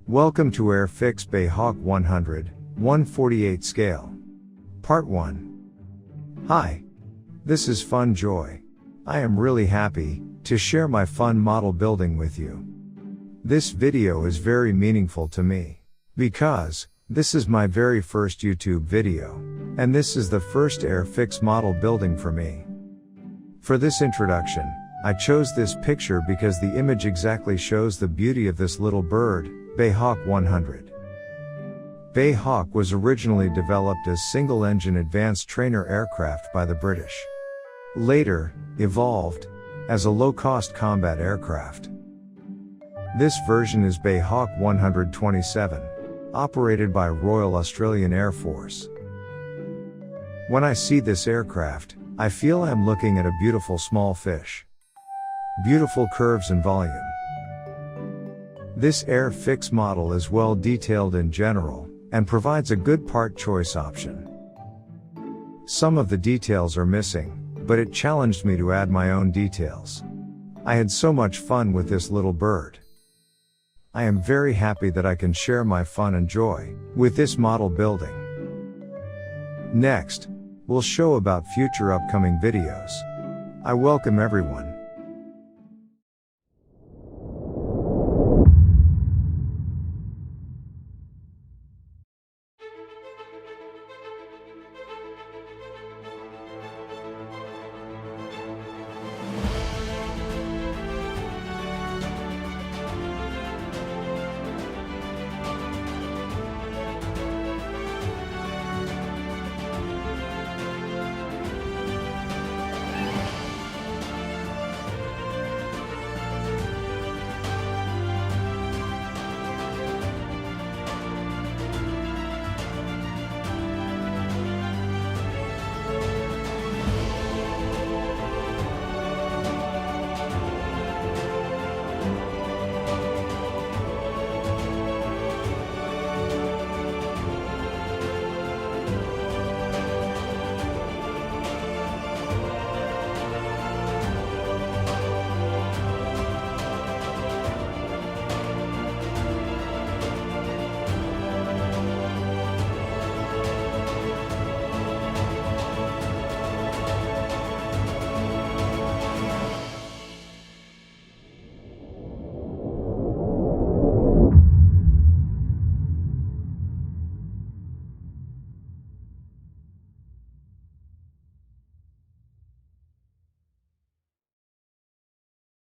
Welcome to AirFix BAe Hawk 100/148 scale. Part 1. Hi. This is FunJoy. I am really happy to share my fun model building with you. This video is very meaningful to me because this is my very first YouTube video, and this is the first AirFix model building for me. For this introduction, I chose this picture because the image exactly shows the beauty of this little bird, BAe Hawk 100. BAe Hawk was originally developed as single-engine advanced trainer aircraft by the British. Later, evolved as a low-cost combat aircraft. This version is BAe Hawk 127, operated by Royal Australian Air Force. When I see this aircraft, I feel I'm looking at a beautiful small fish. Beautiful curves and volume. This AirFix model is well detailed in general, and provides a good part choice option. Some of the details are missing, but it challenged me to add my own details. I had so much fun with this little bird. I am very happy that I can share my fun and joy with this model building. Next, we'll show about future upcoming videos. I welcome everyone